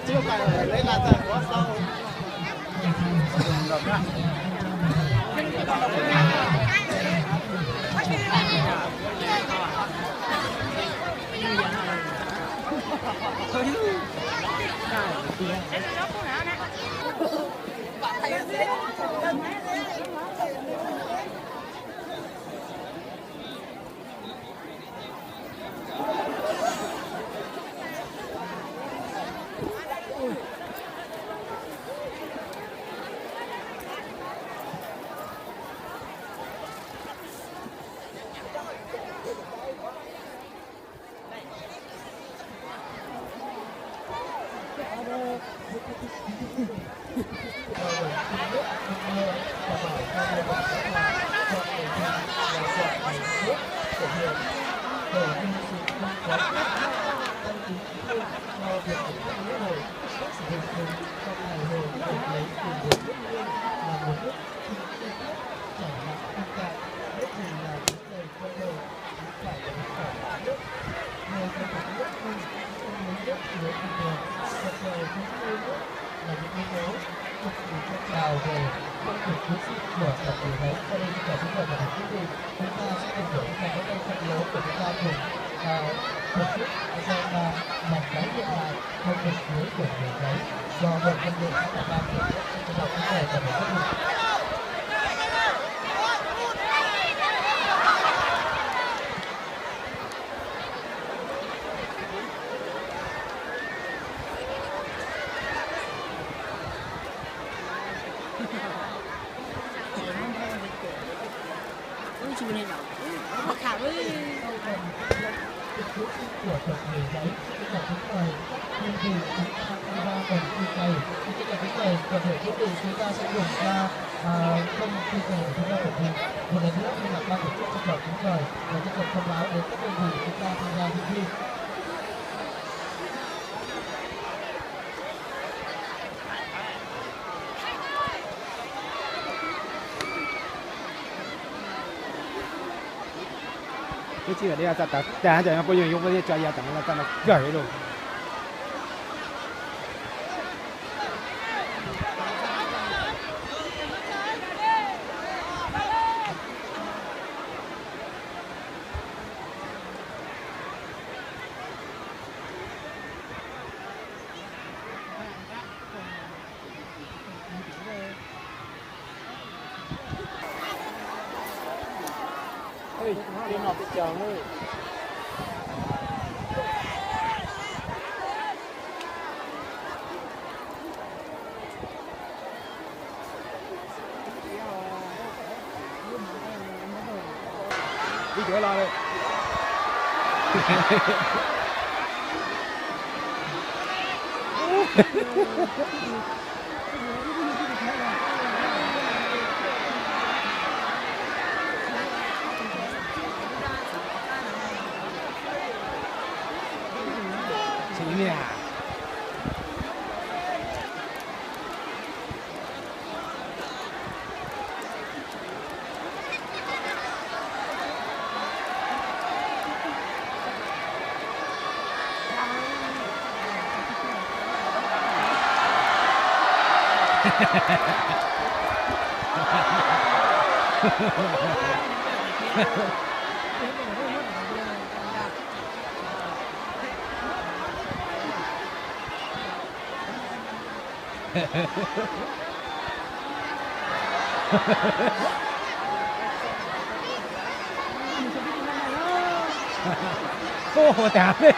chưa phải lấy là giải quá sau. Nào về công việc chiến sĩ của tập thể đấy, cho nên tất cả chúng ta là quý vị, chúng ta sẽ cùng hiểu là cái đây phần lớn của chúng ta cùng thực hiện xem làm cái hiện lại công việc dưới của người đấy do một quân đội đã tạo ra được cho chúng ta cần phải rất nhiều. Của tập thể đấy, tất cả chúng ta nhân vì chúng ta tham gia phần thi này, tất cả chúng ta tập thể cuối cùng chúng ta sẽ dùng ra không thi này để chúng ta thực hiện một lần nữa nhưng mà ban tổ chức trong đợt chúng thời và chúng tôi thông báo đến các đơn vị chúng ta tham gia dự thi. cái chi ở đây là ta ta giờ bây giờ dùng cái cho gia tầng là ta là gửi rồi. Đi nọ bị chồng ơi. Đi chỗ lo đây. Nè. Ô, tạm đi.